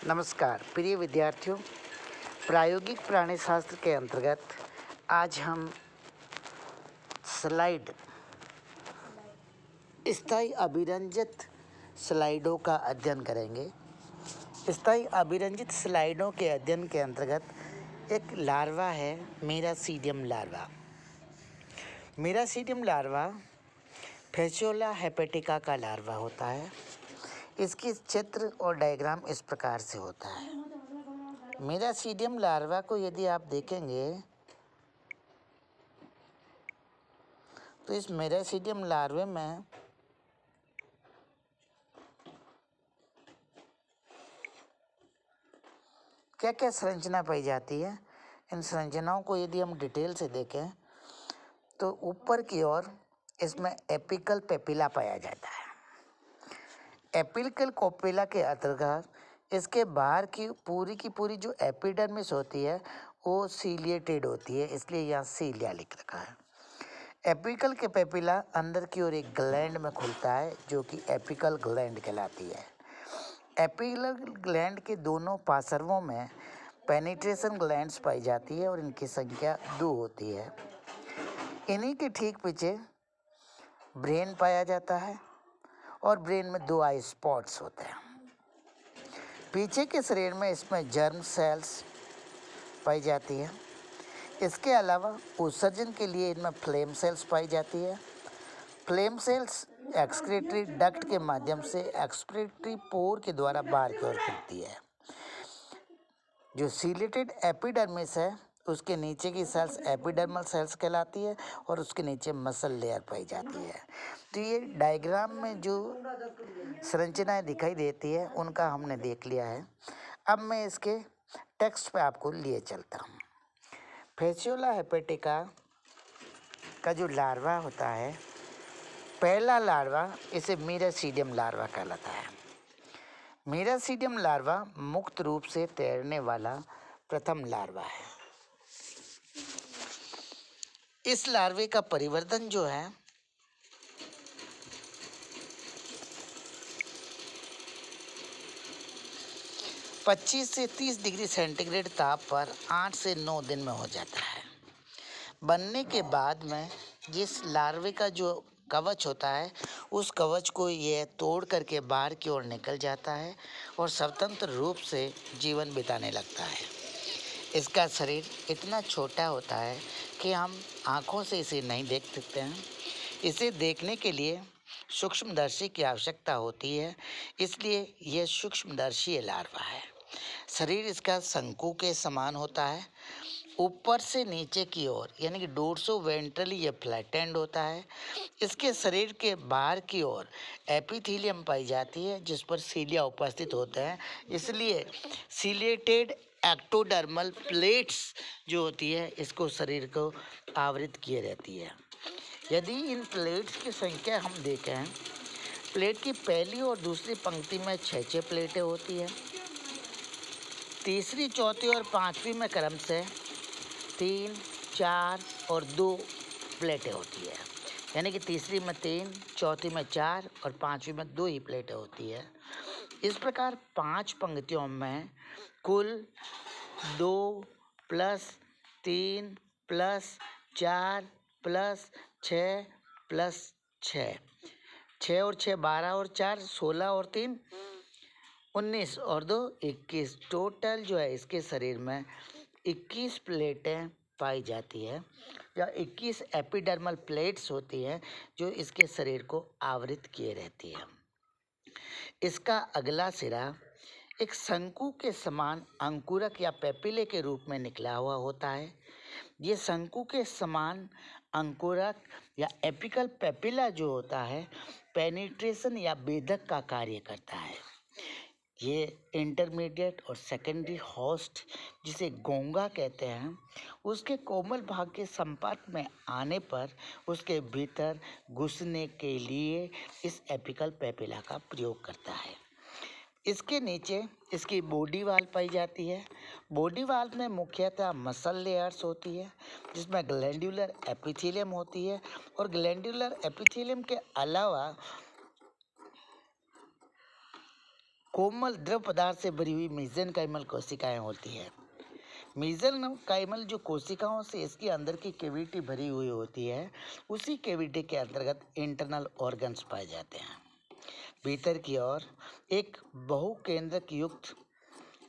नमस्कार प्रिय विद्यार्थियों, प्रायोगिक प्राणी शास्त्र के अंतर्गत आज हम स्लाइड स्थायी अभिरंजित स्लाइडों का अध्ययन करेंगे। स्थायी अभिरंजित स्लाइडों के अध्ययन के अंतर्गत एक लार्वा है miracidium larva. Miracidium larva Fasciola hepatica का लार्वा होता है। इसकी चित्र और डायग्राम इस प्रकार से होता है। मीरासीडियम लार्वा को यदि आप देखेंगे तो इस मीरासीडियम लार्वे में क्या क्या संरचना पाई जाती है। इन संरचनाओं को यदि हम डिटेल से देखें तो ऊपर की ओर इसमें एपिकल पेपिला पाया जाता है। एपिकल पेपिला के अंतर्गत इसके बाहर की पूरी जो एपिडर्मिस होती है वो सीलिएटेड होती है, इसलिए यहाँ सीलिया लिख रखा है। एपिकल के पेपिला अंदर की ओर एक ग्लैंड में खुलता है जो कि एपिकल ग्लैंड कहलाती है। एपिकल ग्लैंड के दोनों पार्श्वों में पेनिट्रेशन ग्लैंड्स पाई जाती है और इनकी संख्या 2 होती है। इन्हीं के ठीक पीछे ब्रेन पाया जाता है और ब्रेन में 2 आई स्पॉट्स होते हैं। पीछे के शरीर में इसमें जर्म सेल्स पाई जाती है। इसके अलावा उत्सर्जन के लिए इनमें फ्लेम सेल्स पाई जाती है। फ्लेम सेल्स एक्सक्रीटरी डक्ट के माध्यम से एक्सक्रीटरी पोर के द्वारा बाहर की ओर खुलती है। जो सीलेटेड एपिडर्मिस है उसके नीचे की सेल्स एपिडर्मल सेल्स कहलाती है और उसके नीचे मसल लेयर पाई जाती है। तो ये डायग्राम में जो संरचनाएं दिखाई देती है उनका हमने देख लिया है। अब मैं इसके टेक्स्ट पे आपको लिए चलता हूँ। फेसियोला हेपेटिका का जो लार्वा होता है, पहला लार्वा इसे मीरासीडियम लार्वा कहलाता है। मीरासीडियम लार्वा मुक्त रूप से तैरने वाला प्रथम लार्वा है। इस लार्वे का परिवर्तन जो है पच्चीस से 30 डिग्री सेंटीग्रेड ताप पर 8 से 9 दिन में हो जाता है। बनने के बाद में जिस लार्वे का जो कवच होता है उस कवच को यह तोड़ करके बाहर की ओर निकल जाता है और स्वतंत्र रूप से जीवन बिताने लगता है। इसका शरीर इतना छोटा होता है कि हम आँखों से इसे नहीं देख सकते हैं। इसे देखने के लिए सूक्ष्मदर्शी की आवश्यकता होती है, इसलिए यह सूक्ष्मदर्शी लार्वा है। शरीर इसका शंकु के समान होता है। ऊपर से नीचे की ओर यानी कि डोर्सो वेंट्रली यह फ्लैटेंड होता है। इसके शरीर के बाहर की ओर एपिथेलियम पाई जाती है जिस पर सीलिया उपस्थित होते हैं, इसलिए सीलिएटेड एक्टोडर्मल प्लेट्स जो होती है इसको शरीर को आवृत किए रहती है। यदि इन प्लेट्स की संख्या हम देखें, प्लेट की पहली और दूसरी पंक्ति में 6 प्लेटें होती है। तीसरी, चौथी और पांचवी में क्रम से 3, 4 और 2 प्लेटें होती है। यानी कि तीसरी में 3, चौथी में 4 और पांचवी में 2 ही प्लेटें होती है। इस प्रकार 5 पंक्तियों में कुल 2 + 3 + 4 + 6 + 6, 6 और 6 12 और 4 16 और 3 19 और 2 21, टोटल जो है इसके शरीर में 21 प्लेटें पाई जाती है या 21 एपिडर्मल प्लेट्स होती हैं जो इसके शरीर को आवृत किए रहती है। इसका अगला सिरा एक शंकु के समान अंकुरक या पेपिले के रूप में निकला हुआ होता है। ये शंकु के समान अंकुरक या एपिकल पेपिला जो होता है पेनिट्रेशन या बेधक का कार्य करता है। ये इंटरमीडिएट और सेकेंडरी होस्ट जिसे गोंगा कहते हैं उसके कोमल भाग के संपर्क में आने पर उसके भीतर घुसने के लिए इस एपिकल पेपिला का प्रयोग करता है। इसके नीचे इसकी बॉडी वाल पाई जाती है। बॉडी वाल में मुख्यतः मसल लेयर्स होती है जिसमें ग्लैंडुलर एपिथेलियम होती है और ग्लैंडुलर एपिथेलियम के अलावा कोमल द्रव पदार्थ से भरी हुई मेसेनकाइमल कोशिकाएं होती है। मेसेनकाइमल जो कोशिकाओं से इसके अंदर की कैविटी भरी हुई होती है, उसी कैविटी के अंतर्गत इंटरनल ऑर्गन्स पाए जाते हैं। भीतर की ओर एक बहुकेंद्रक युक्त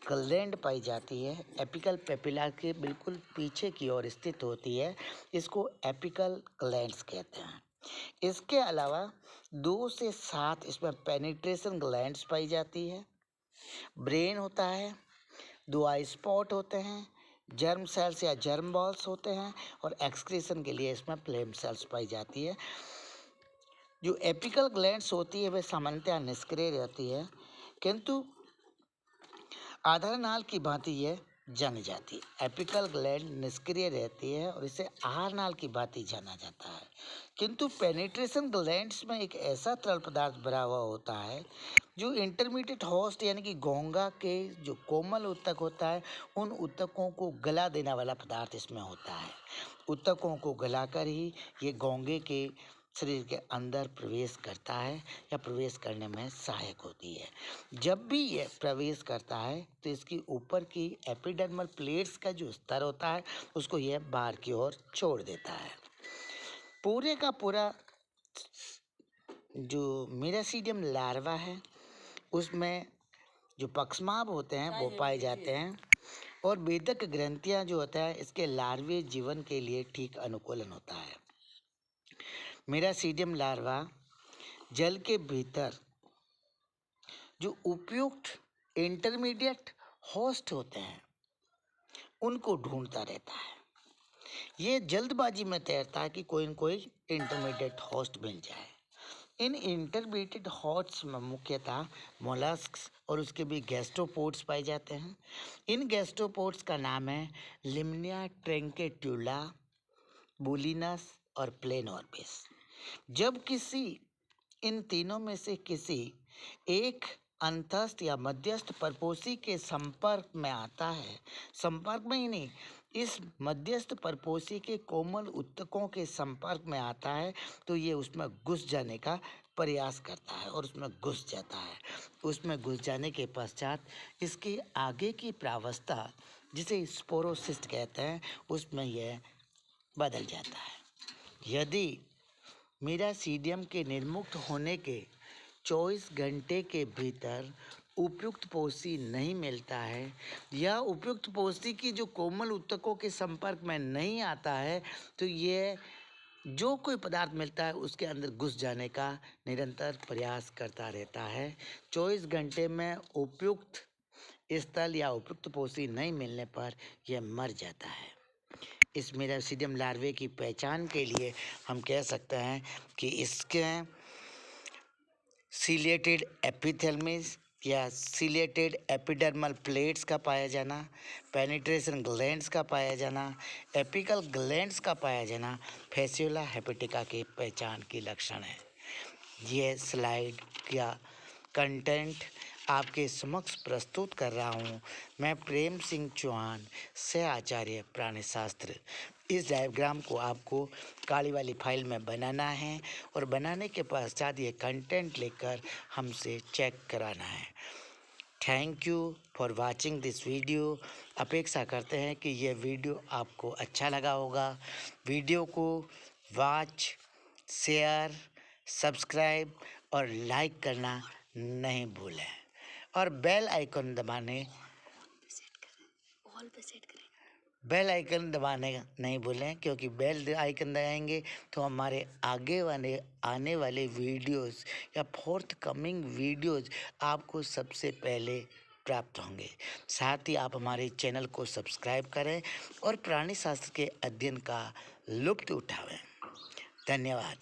ग्लैंड पाई जाती है, एपिकल पेपिला के बिल्कुल पीछे की ओर स्थित होती है। इसको एपिकल ग्लैंड्स कहते हैं। इसके अलावा 2 से 7 इसमें पेनिट्रेशन ग्लैंड्स पाई जाती है। ब्रेन होता है, 2 आई स्पॉट होते हैं, जर्म सेल्स या जर्म बॉल्स होते हैं और एक्सक्रीशन के लिए इसमें फ्लेम सेल्स पाई जाती है। जो एपिकल ग्लैंड्स होती है वे सामान्यतः निष्क्रिय रहती है, किंतु आधार नाल की भांति यह जानी जाती है। एपिकल ग्लैंड निष्क्रिय रहती है और इसे आहार नाल की भांति जाना जाता है, किंतु पेनिट्रेशन ग्लैंड्स में एक ऐसा तरल पदार्थ भरा हुआ होता है जो इंटरमीडिएट होस्ट यानी कि घोंघा के जो कोमल ऊतक होता है, उन ऊतकों को गला देने वाला पदार्थ इसमें होता है। ऊतकों को गलाकर ही ये घोंघे के शरीर के अंदर प्रवेश करता है या प्रवेश करने में सहायक होती है। जब भी यह प्रवेश करता है तो इसकी ऊपर की एपिडर्मल प्लेट्स का जो स्तर होता है उसको यह बाहर की ओर छोड़ देता है। पूरे का पूरा जो मेरासीडियम लार्वा है उसमें जो पक्षमाभ होते हैं वो पाए जाते हैं और वेदक ग्रंथियां जो होता है इसके लार्वे जीवन के लिए ठीक अनुकूलन होता है। मेरासीडियम लार्वा जल के भीतर जो उपयुक्त इंटरमीडिएट होस्ट होते हैं उनको ढूंढता रहता है। ये जल्दबाजी में तैरता है कि कोई न कोई इंटरमीडिएट होस्ट मिल जाए। इन इंटरमीडिएट होस्ट्स में मुख्यतः मोलस्क्स और उसके भी गैस्ट्रोपोड्स पाए जाते हैं। इन गैस्ट्रोपोड्स का नाम है लिम्निया ट्रेंकेट्यूला, बुलिनस और प्लेनोर्बिस। जब किसी इन तीनों में से किसी एक अंतस्थ या मध्यस्थ परपोषी के संपर्क में आता है, संपर्क में ही नहीं, इस मध्यस्थ परपोषी के कोमल ऊतकों के संपर्क में आता है तो ये उसमें घुस जाने का प्रयास करता है और उसमें घुस जाता है। उसमें घुस जाने के पश्चात इसकी आगे की प्रावस्था जिसे स्पोरोसिस्ट कहते हैं उसमें यह बदल जाता है। यदि मेरासीडियम के निर्मुक्त होने के 24 घंटे के भीतर उपयुक्त पोषी नहीं मिलता है या उपयुक्त पोषी की जो कोमल ऊतकों के संपर्क में नहीं आता है तो ये जो कोई पदार्थ मिलता है उसके अंदर घुस जाने का निरंतर प्रयास करता रहता है। 24 घंटे में उपयुक्त स्थल या उपयुक्त पोषी नहीं मिलने पर यह मर जाता है। इस मेरासीडियम लार्वे की पहचान के लिए हम कह सकते हैं कि इसके सिलेटेड एपिथेलमिस या सिलेटेड एपिडर्मल प्लेट्स का पाया जाना, पेनिट्रेशन ग्लैंड्स का पाया जाना, एपिकल ग्लैंड्स का पाया जाना फैसियोला हेपेटिका की पहचान की लक्षण है। यह स्लाइड या कंटेंट आपके समक्ष प्रस्तुत कर रहा हूँ मैं प्रेम सिंह चौहान, सह आचार्य प्राणीशास्त्र। इस डायग्राम को आपको काली वाली फाइल में बनाना है और बनाने के पश्चात ये कंटेंट लेकर हमसे चेक कराना है। Thank you for watching this video. अपेक्षा करते हैं कि यह वीडियो आपको अच्छा लगा होगा। वीडियो को वॉच, शेयर, सब्सक्राइब और लाइक करना नहीं भूलें और बेल आइकन दबाने बेल आइकन दबाने नहीं भूलें, क्योंकि बेल आइकन दबाएंगे तो हमारे आने वाले वीडियोस या फोर्थ कमिंग वीडियोस आपको सबसे पहले प्राप्त होंगे। साथ ही आप हमारे चैनल को सब्सक्राइब करें और प्राणी शास्त्र के अध्ययन का लुत्फ उठावें। धन्यवाद।